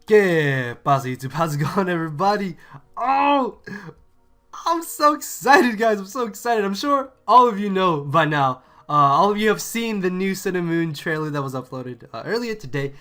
¿Qué pasa, YouTube? How's it going, everybody? Oh, I'm so excited, guys. I'm so excited. I'm sure all of you know by now. All of you have seen the new Sun and Moon trailer that was uploaded earlier today,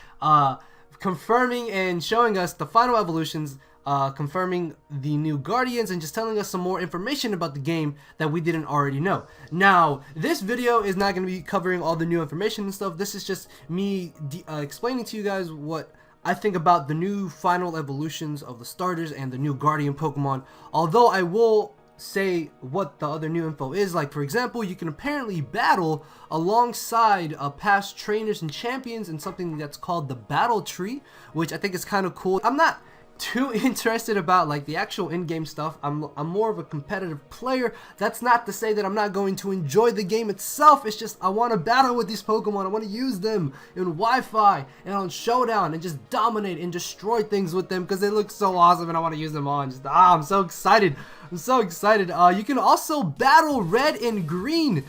confirming and showing us the final evolutions, confirming the new Guardians, and just telling us some more information about the game that we didn't already know. Now, this video is not going to be covering all the new information and stuff. This is just me explaining to you guys what I think about the new final evolutions of the starters and the new Guardian Pokemon. Although I will say what the other new info is. Like, for example, you can apparently battle alongside past trainers and champions in something that's called the battle tree, which I think is kind of cool. I'm not too interested about like the actual in-game stuff. I'm more of a competitive player. That's not to say that I'm not going to enjoy the game itself. It's just I want to battle with these Pokemon. I want to use them in Wi-Fi and on Showdown and just dominate and destroy things with them because they look so awesome and I want to use them on. Just I'm so excited. I'm so excited. You can also battle red and green,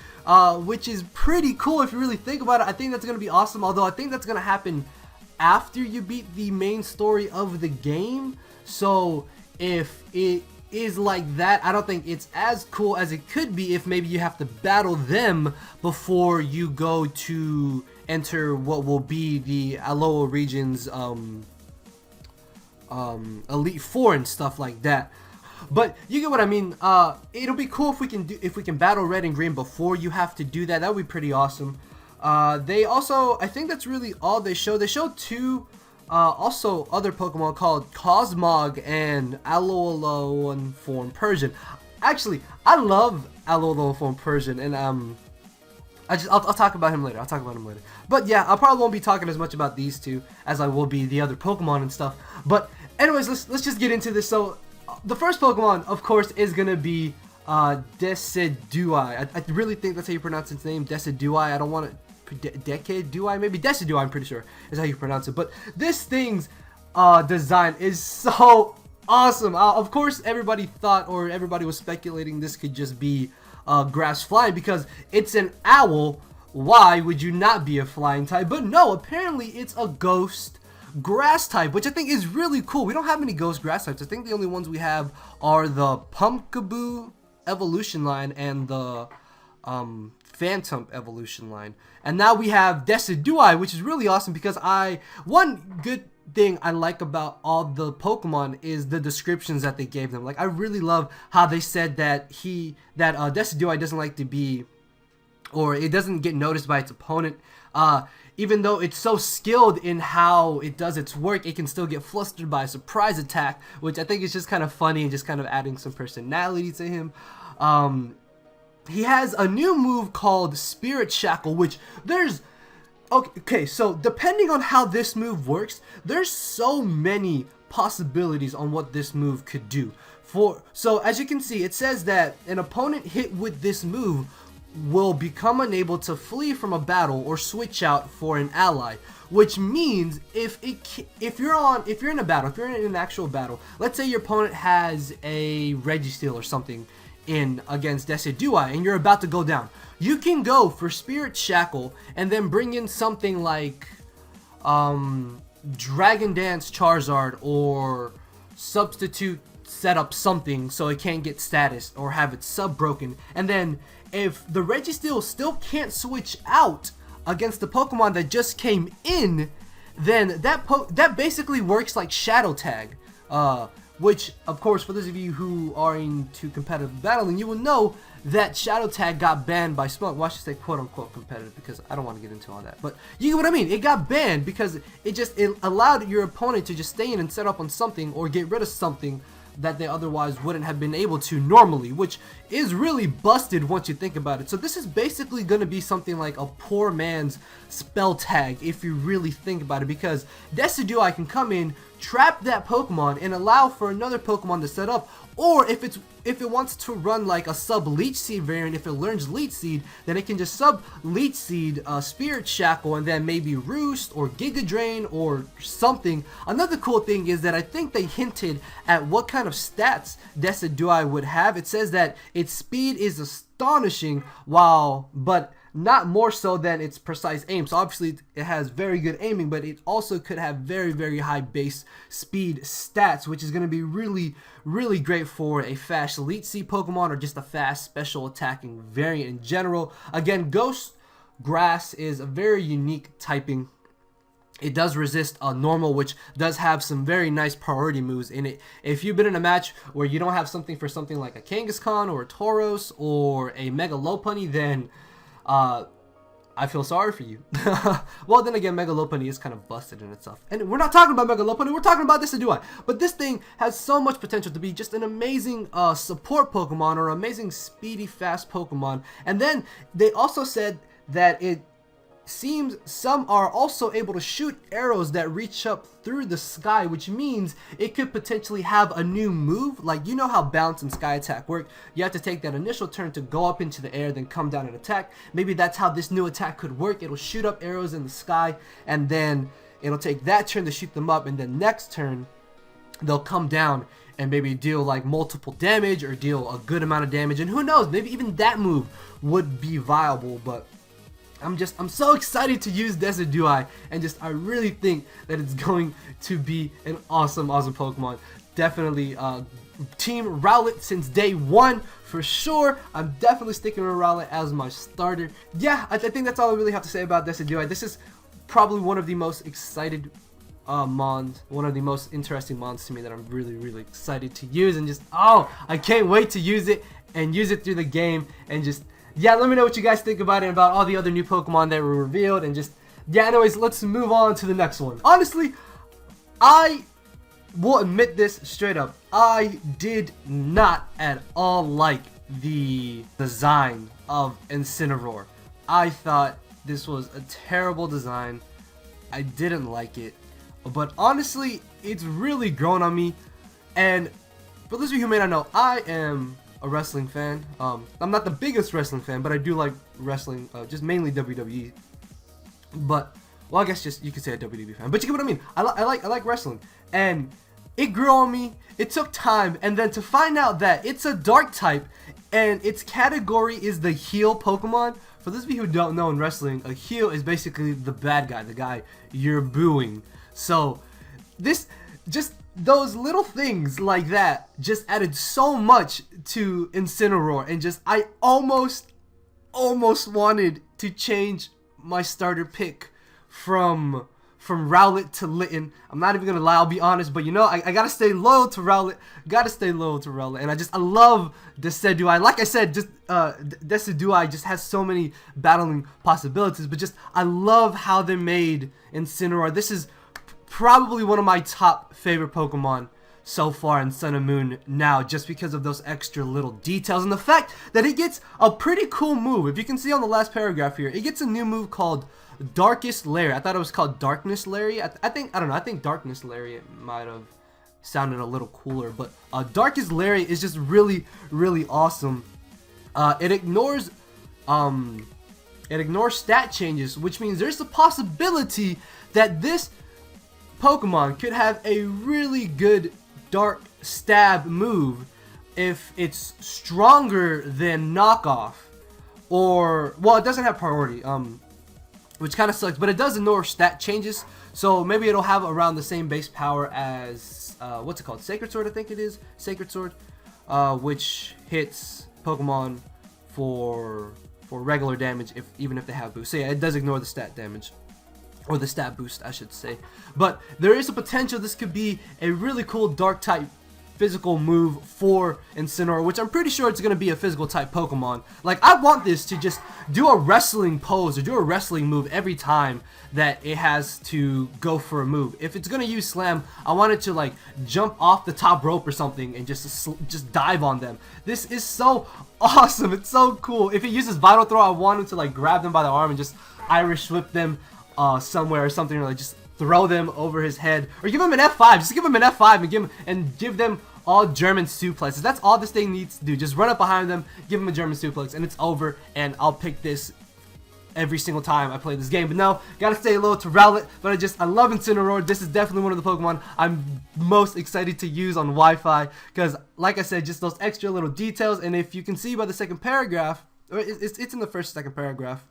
which is pretty cool if you really think about it. I think that's going to be awesome, although I think that's going to happen after you beat the main story of the game. So if it is like that, I don't think it's as cool as it could be if maybe you have to battle them before you go to enter what will be the Alola regions Elite Four and stuff like that. But you get what I mean. It'll be cool if we can battle red and green before you have to do that. That would be pretty awesome. They also, I think that's really all they showed. They showed two also other Pokemon called Cosmog and Alolan Persian. Actually, I love Alolan Persian, and I'll talk about him later. But yeah, I probably won't be talking as much about these two as I will be the other Pokemon and stuff. But anyways, let's just get into this. So the first Pokemon, of course, is gonna be Decidueye. I really think that's how you pronounce its name, Decidueye. I don't want to Decidueye, maybe Decidueye, I'm pretty sure is how you pronounce it. But this thing's design is so awesome. Of course, everybody thought, or everybody was speculating, this could just be grass flying because it's an owl. Why would you not be a flying type? But no, apparently it's a ghost grass type, which I think is really cool. We don't have any ghost grass types. I think the only ones we have are the Pumpkaboo evolution line and the Phantom evolution line. And now we have Decidueye, which is really awesome because one good thing I like about all the Pokemon is the descriptions that they gave them. Like, I really love how they said that Decidueye doesn't like to be, or it doesn't get noticed by its opponent. Even though it's so skilled in how it does its work, it can still get flustered by a surprise attack, which I think is just kind of funny and just kind of adding some personality to him. He has a new move called Spirit Shackle, which there's... Okay, so depending on how this move works, there's so many possibilities on what this move could do. So as you can see, it says that an opponent hit with this move will become unable to flee from a battle or switch out for an ally, which means if you're in a battle, if you're in an actual battle, let's say your opponent has a Registeel or something in against Decidueye and you're about to go down, you can go for Spirit Shackle and then bring in something like Dragon Dance Charizard, or substitute setup something so it can't get status or have its sub broken. And then if the Registeel still can't switch out against the Pokemon that just came in, then that basically works like Shadow Tag, which, of course, for those of you who are into competitive battling, you will know that Shadow Tag got banned by Smoke. Well, I should say quote-unquote competitive because I don't want to get into all that. But you get what I mean. It got banned because it allowed your opponent to just stay in and set up on something or get rid of something that they otherwise wouldn't have been able to normally, which is really busted once you think about it. So this is basically going to be something like a poor man's spell tag if you really think about it, because Decidueye can come in, trap that Pokemon, and allow for another Pokemon to set up. Or if it wants to run like a sub Leech Seed variant, if it learns Leech Seed, then it can just sub Leech Seed, Spirit Shackle, and then maybe Roost or Giga Drain or something. Another cool thing is that I think they hinted at what kind of stats Decidueye would have. It says that its speed is astonishing, but not more so than its precise aim. So obviously it has very good aiming, but it also could have very, very high base speed stats, which is going to be really, really great for a fast Elite Sea Pokemon or just a fast special attacking variant in general. Again, Ghost Grass is a very unique typing. It does resist normal, which does have some very nice priority moves in it. If you've been in a match where you don't have something for something like a Kangaskhan or a Tauros or a Mega Lopunny, then I feel sorry for you. Well, then again, Mega Lopunny is kind of busted in itself. And we're not talking about Mega Lopunny, we're talking about Decidueye. But this thing has so much potential to be just an amazing support Pokemon or amazing speedy, fast Pokemon. And then they also said that it seems some are also able to shoot arrows that reach up through the sky, which means it could potentially have a new move. Like, you know how bounce and sky attack work. You have to take that initial turn to go up into the air, then come down and attack. Maybe that's how this new attack could work. It'll shoot up arrows in the sky, and then it'll take that turn to shoot them up, and then next turn they'll come down and maybe deal like multiple damage or deal a good amount of damage. And who knows, maybe even that move would be viable. But I'm so excited to use Decidueye, and I really think that it's going to be an awesome Pokemon. Definitely Team Rowlet since day one for sure. I'm definitely sticking with Rowlet as my starter. Yeah, I think that's all I really have to say about Decidueye. This is probably one of the most excited mons, one of the most interesting mons to me that I'm really, really excited to use, and I can't wait to use it and use it through the game. And yeah, let me know what you guys think about it, about all the other new Pokemon that were revealed, and yeah, anyways, let's move on to the next one. Honestly, I will admit this straight up. I did not at all like the design of Incineroar. I thought this was a terrible design. I didn't like it. But honestly, it's really grown on me. And for those of you who may not know, I am a wrestling fan. I'm not the biggest wrestling fan, but I do like wrestling, just mainly WWE. But, well, I guess you could say a WWE fan. But you get what I mean. I like wrestling, and it grew on me. It took time, and then to find out that it's a dark type, and its category is the heel Pokemon. For those of you who don't know in wrestling, a heel is basically the bad guy, the guy you're booing. So those little things like that just added so much to Incineroar, and I almost wanted to change my starter pick from Rowlet to Litten. I'm not even gonna lie, I'll be honest, but you know, I gotta stay loyal to Rowlet. And I love Decidueye. Like I said, Decidueye just has so many battling possibilities, but I love how they made Incineroar. This is probably one of my top favorite Pokemon so far in Sun and Moon now, just because of those extra little details and the fact that it gets a pretty cool move. If you can see on the last paragraph here, it gets a new move called Darkest Lariat. I thought it was called Darkness Lariat. I think Darkness Lariat might have sounded a little cooler, but Darkest Lariat is just really, really awesome. It ignores stat changes, which means there's a possibility that this Pokemon could have a really good dark stab move if it's stronger than knockoff, or, well, it doesn't have priority, which kind of sucks, but it does ignore stat changes. So maybe it'll have around the same base power as what's it called, Sacred Sword, I think it is, Sacred Sword, which hits Pokemon for regular damage even if they have boost. So yeah, it does ignore the stat damage, or the stat boost, I should say. But there is a potential this could be a really cool dark type physical move for Incineroar, which I'm pretty sure it's going to be a physical type Pokemon. Like, I want this to just do a wrestling pose or do a wrestling move every time that it has to go for a move. If it's going to use Slam, I want it to like jump off the top rope or something and just dive on them. This is so awesome. It's so cool. If it uses Vital Throw, I want it to like grab them by the arm and just Irish whip them somewhere or something, or like just throw them over his head, or give him an F5. Just give him an F5 and give them all German suplexes. That's all this thing needs to do. Just run up behind them, give him a German suplex, and it's over. And I'll pick this every single time I play this game. But no, gotta stay low to Rowlet. But I love Incineroar. This is definitely one of the Pokemon I'm most excited to use on Wi-Fi, because, like I said, just those extra little details. And if you can see by the second paragraph, or it's in the first second paragraph,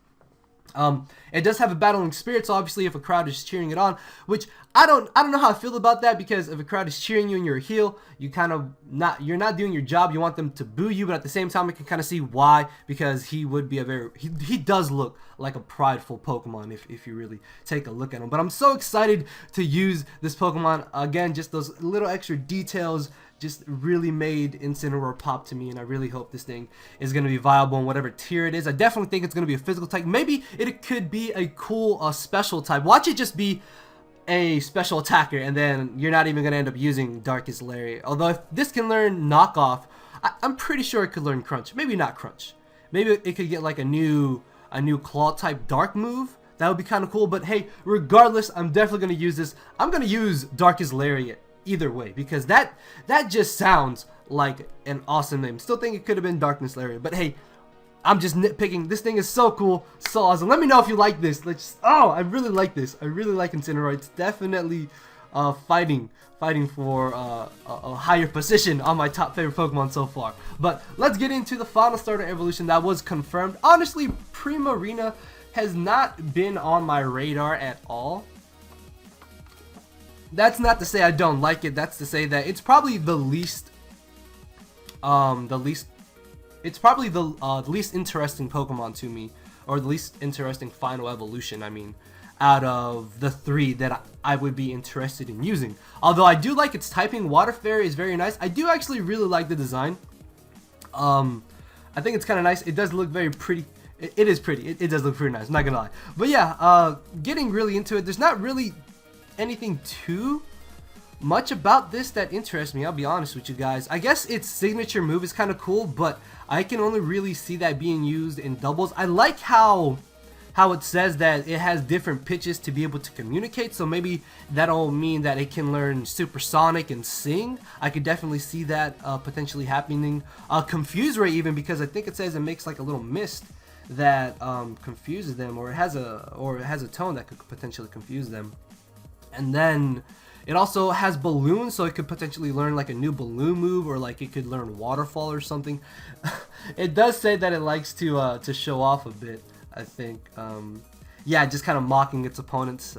It does have a battling spirit, so obviously if a crowd is cheering it on, which I don't know how I feel about that, because if a crowd is cheering you and you're a heel, you're not doing your job. You want them to boo you, but at the same time I can kind of see why, because he would be he does look like a prideful Pokemon if you really take a look at him. But I'm so excited to use this Pokemon again. Just those little extra details just really made Incineroar pop to me, and I really hope this thing is going to be viable in whatever tier it is. I definitely think it's going to be a physical type. Maybe it could be a cool special type. Watch it just be a special attacker, and then you're not even going to end up using Darkest Lariat. Although if this can learn knockoff, I'm pretty sure it could learn Crunch. Maybe not Crunch. Maybe it could get like a new claw type dark move. That would be kind of cool. But hey, regardless, I'm definitely going to use this. I'm going to use Darkest Lariat either way, because that just sounds like an awesome name. Still think it could have been Darkness Lariat, but hey, I'm just nitpicking. This thing is so cool, so awesome. Let me know if you like this. I really like this. I really like Incineroar. It's definitely fighting for a higher position on my top favorite Pokemon so far. But let's get into the final starter evolution that was confirmed. Honestly, Primarina has not been on my radar at all. That's not to say I don't like it. That's to say that it's probably the least interesting Pokemon to me, or the least interesting final evolution, I mean, out of the three that I would be interested in using. Although I do like its typing. Water Fairy is very nice. I do actually really like the design. I think it's kind of nice. It does look very pretty. It is pretty. It does look pretty nice, I'm not gonna lie. But yeah, getting really into it, there's not really anything too much about this that interests me, I'll be honest with you guys. I guess its signature move is kind of cool, but I can only really see that being used in doubles. I like how it says that it has different pitches to be able to communicate, so maybe that'll mean that it can learn Supersonic and Sing. I could definitely see that potentially happening. Confuse Ray even, because I think it says it makes like a little mist that confuses them, or it has a tone that could potentially confuse them. And then it also has Balloon, so it could potentially learn like a new balloon move, or like it could learn Waterfall or something. It does say that it likes to show off a bit, I think. Yeah, just kind of mocking its opponents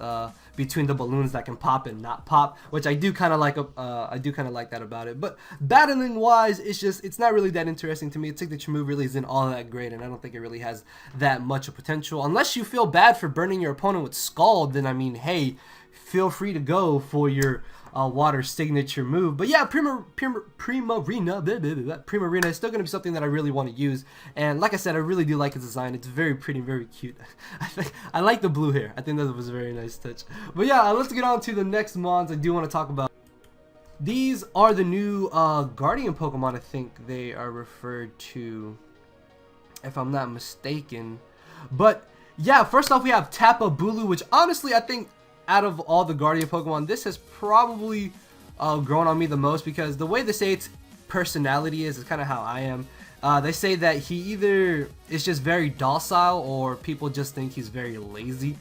between the balloons that can pop and not pop, which I do kind of like. I do kind of like that about it. But battling wise, it's not really that interesting to me. Its signature move really isn't all that great, and I don't think it really has that much of potential. Unless you feel bad for burning your opponent with Scald, then I mean, hey, feel free to go for your water signature move. But yeah, Primarina is still going to be something that I really want to use. And like I said, I really do like its design. It's very pretty and very cute. I like the blue hair. I think that was a very nice touch. But yeah, let's get on to the next mons I do want to talk about. These are the new Guardian Pokemon, I think they are referred to, if I'm not mistaken. But yeah, first off we have Tapu Lele, which honestly I think out of all the Guardian Pokemon, this has probably grown on me the most, because the way they say its personality is kind of how I am. They say that he either is just very docile, or people just think he's very lazy,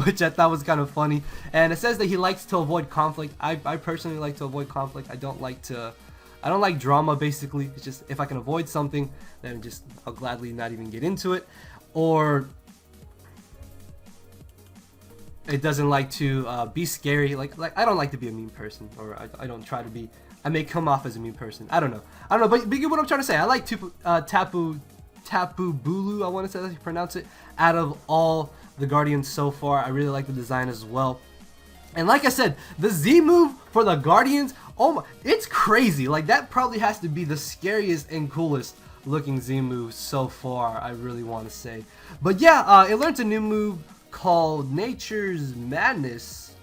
which I thought was kind of funny. And it says that he likes to avoid conflict. I personally like to avoid conflict. I don't like drama, basically. It's just, if I can avoid something, then I'll gladly not even get into it. Or it doesn't like to be scary. Like I don't like to be a mean person, or I don't try to be. I may come off as a mean person. I don't know, but you get what I'm trying to say. I like Tapu Lele, I want to say that's how you pronounce it. Out of all the Guardians so far, I really like the design as well. And like I said, the Z move for the Guardians, oh my, it's crazy. Like that probably has to be the scariest and coolest looking Z move so far, I really want to say. But yeah, it learns a new move called Nature's Madness,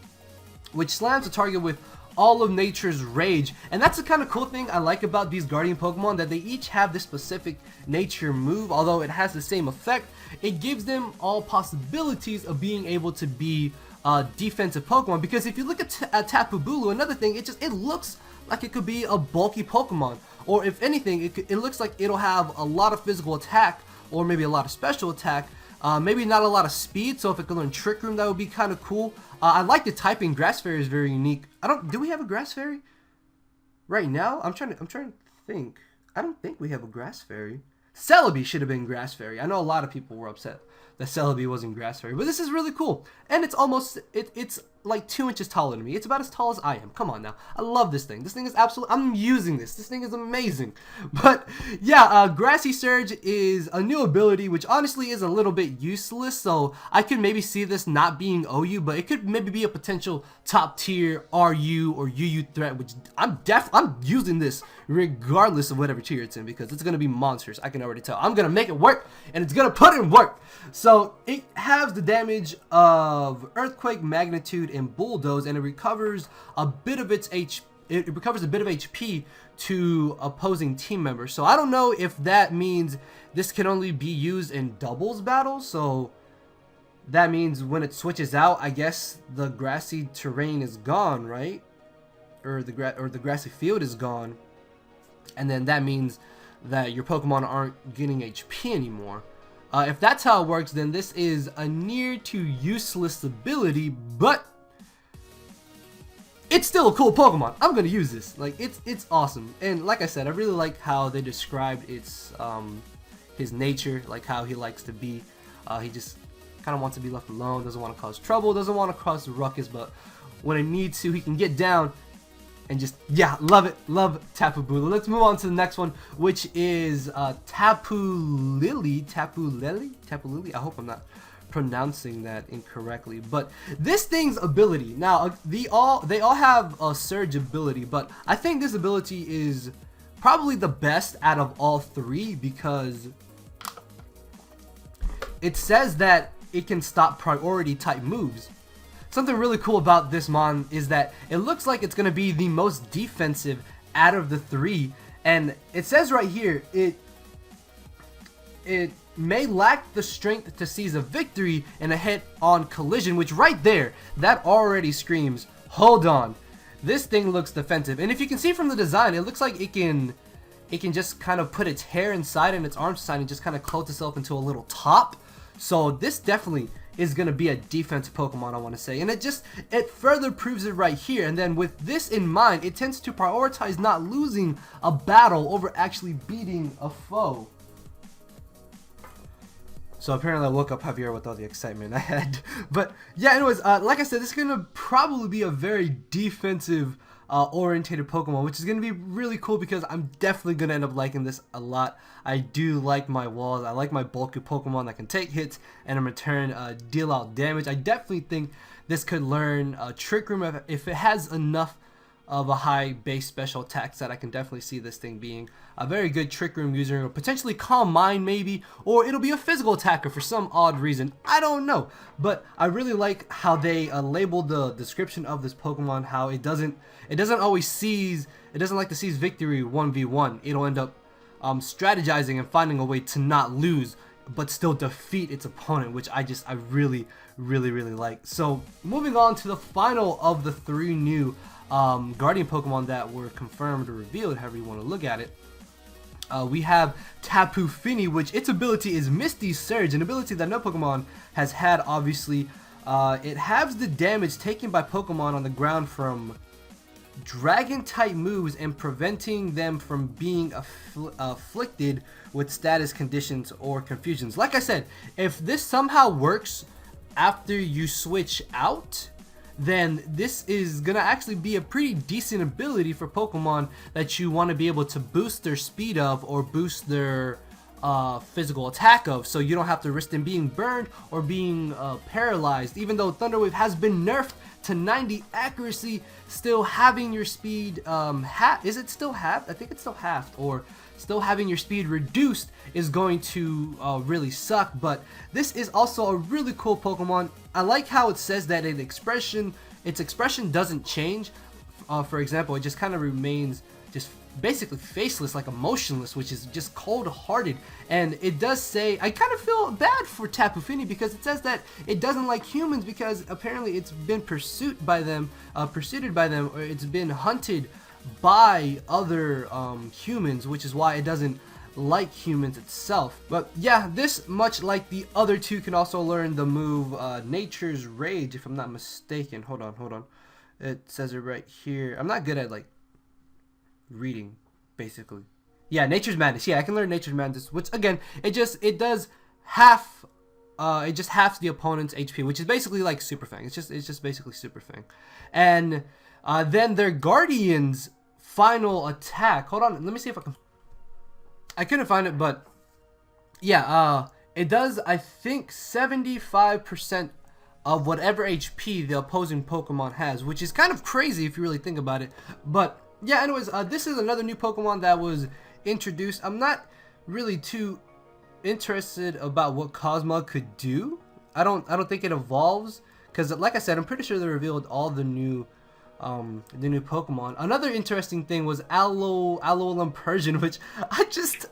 which slams the target with all of Nature's Rage. And that's the kind of cool thing I like about these Guardian Pokemon, that they each have this specific nature move. Although it has the same effect, it gives them all possibilities of being able to be defensive Pokemon. Because if you look at Tapu Lele, another thing, it looks like it could be a bulky Pokemon, or if anything, it looks like it'll have a lot of physical attack, or maybe a lot of special attack. Maybe not a lot of speed, so if it could learn Trick Room, that would be kind of cool. I like the typing. Grass Fairy is very unique. Do we have a Grass Fairy right now? I'm trying to think. I don't think we have a Grass Fairy. Celebi should have been Grass Fairy. I know a lot of people were upset that Celebi wasn't Grass Fairy, but this is really cool. And it's almost, it's like 2 inches taller than me. It's about as tall as I am. Come on now. I love this thing. This thing is absolutely, I'm using this. This thing is amazing. But yeah, Grassy Surge is a new ability, which honestly is a little bit useless. So I could maybe see this not being OU, but it could maybe be a potential top tier RU or UU threat, which I'm using this regardless of whatever tier it's in, because it's going to be monsters. I can already tell. I'm going to make it work, and it's going to put in work. So it has the damage of Earthquake, Magnitude, and Bulldoze, and it recovers a bit of its HP to opposing team members. So I don't know if that means this can only be used in doubles battles. So that means when it switches out, I guess the grassy terrain is gone, right? Or the grassy field is gone, and then that means that your Pokemon aren't getting HP anymore. If that's how it works, then this is a near to useless ability, but it's still a cool Pokemon. I'm gonna use this. Like, it's awesome. And like I said, I really like how they described its his nature, like how he likes to be. He just kind of wants to be left alone, doesn't want to cause trouble, doesn't want to cause ruckus, but when it needs to, he can get down and just, yeah, love it. Love Tapu Lele. Let's move on to the next one, which is Tapu Lele. I hope I'm not pronouncing that incorrectly, but this thing's ability, now they all have a surge ability, but I think this ability is probably the best out of all three, because it says that it can stop priority type moves. Something really cool about this mon is that it looks like it's gonna be the most defensive out of the three, and it says right here it may lack the strength to seize a victory in a head-on collision, which right there, that already screams, hold on, this thing looks defensive. And if you can see from the design, it looks like it can just kind of put its hair inside and its arms inside and just kind of close itself into a little top. So this definitely is going to be a defensive Pokemon, I want to say, and it further proves it right here. And then with this in mind, it tends to prioritize not losing a battle over actually beating a foe. So apparently I woke up heavier with all the excitement I had. But yeah, anyways, like I said, this is going to probably be a very defensive orientated Pokemon, which is going to be really cool, because I'm definitely going to end up liking this a lot. I do like my walls. I like my bulky Pokemon that can take hits and in return deal out damage. I definitely think this could learn Trick Room if it has enough of a high base special attack set. I can definitely see this thing being a very good Trick Room user, or potentially Calm Mind maybe, or it'll be a physical attacker for some odd reason. I don't know, but I really like how they labeled the description of this Pokemon, how it doesn't always seize, it doesn't like to seize victory 1v1. It'll end up strategizing and finding a way to not lose but still defeat its opponent, which I really like. So moving on to the final of the three new Guardian Pokemon that were confirmed or revealed, however you want to look at it. We have Tapu Fini, which its ability is Misty Surge, an ability that no Pokemon has had, obviously. It halves the damage taken by Pokemon on the ground from Dragon-type moves and preventing them from being afflicted with status conditions or confusions. Like I said, if this somehow works after you switch out, then this is gonna actually be a pretty decent ability for Pokemon that you want to be able to boost their speed of, or boost their physical attack of, so you don't have to risk them being burned or being paralyzed. Even though Thunder Wave has been nerfed to 90 accuracy, still having your speed is it still halved? I think it's still halved, or still having your speed reduced is going to really suck. But this is also a really cool Pokemon. I like how it says that its expression doesn't change. For example, it just kind of remains just basically faceless, like emotionless, which is just cold-hearted. And it does say, I kind of feel bad for Tapu Fini, because it says that it doesn't like humans because apparently it's been pursued by them, or it's been hunted by other humans, which is why it doesn't like humans itself. But yeah, this, much like the other two, can also learn the move Nature's Rage, if I'm not mistaken. Hold on. It says it right here. I'm not good at like reading, basically. Yeah, Nature's Madness. Yeah, I can learn Nature's Madness, which again, it does half. It just halves the opponent's HP, which is basically like Super Fang. It's just basically Super Fang, and then their Guardians' final attack. Hold on, let me see if I can. I couldn't find it, but yeah, it does. I think 75% of whatever HP the opposing Pokemon has, which is kind of crazy if you really think about it. But yeah, anyways, this is another new Pokemon that was introduced. I'm not really too interested about what Cosmog could do. I don't think it evolves, because like I said, I'm pretty sure they revealed all the new Pokemon. Another interesting thing was Alolan Persian, which I just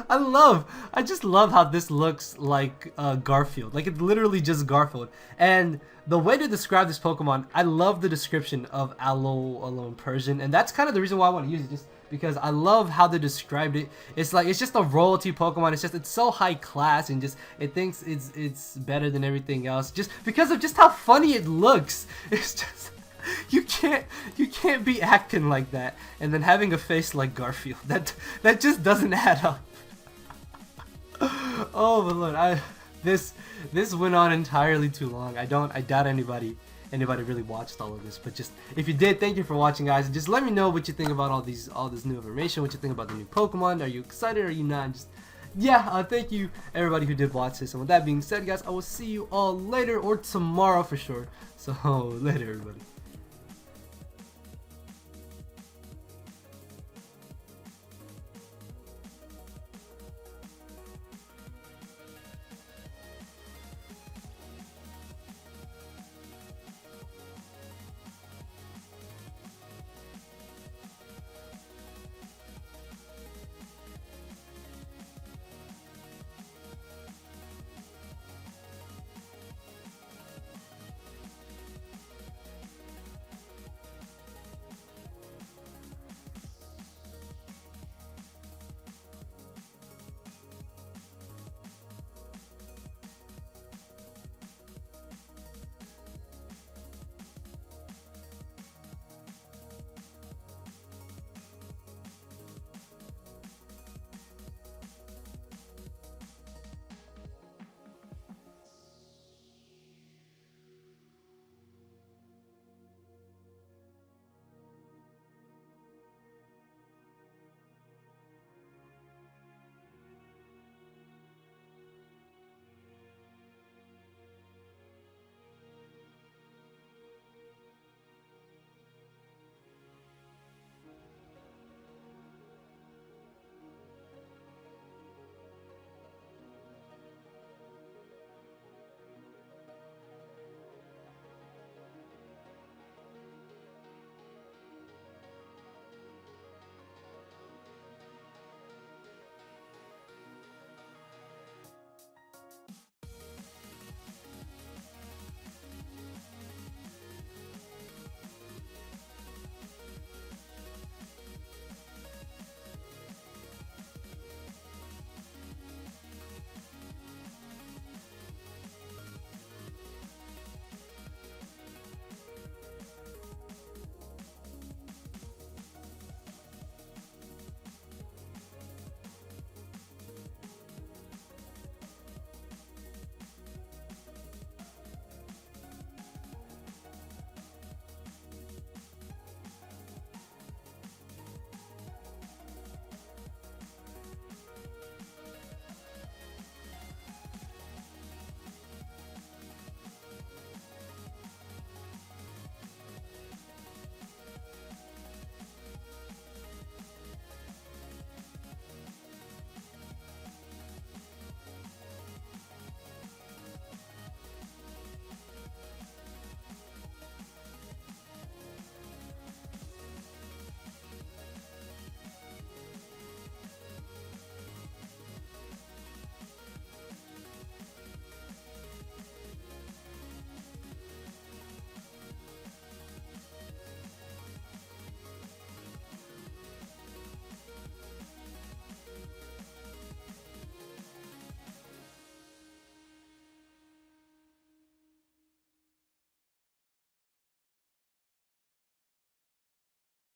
I just love how this looks like Garfield. Like, it's literally just Garfield. And the way to describe this Pokemon, I love the description of Alolan Persian, and that's kind of the reason why I want to use it, just because I love how they described it. It's like, it's just a royalty Pokemon. It's so high class, and just it thinks it's better than everything else, just because of just how funny it looks. It's just, you can't be acting like that and then having a face like Garfield. That just doesn't add up. Oh my lord, this went on entirely too long. I doubt anybody really watched all of this, but just if you did, thank you for watching, guys. Just let me know what you think about all this new information, what you think about the new Pokemon. Are you excited? Are you not? Just yeah, thank you everybody who did watch this. And with that being said, guys, I will see you all later, or tomorrow for sure. So later, everybody.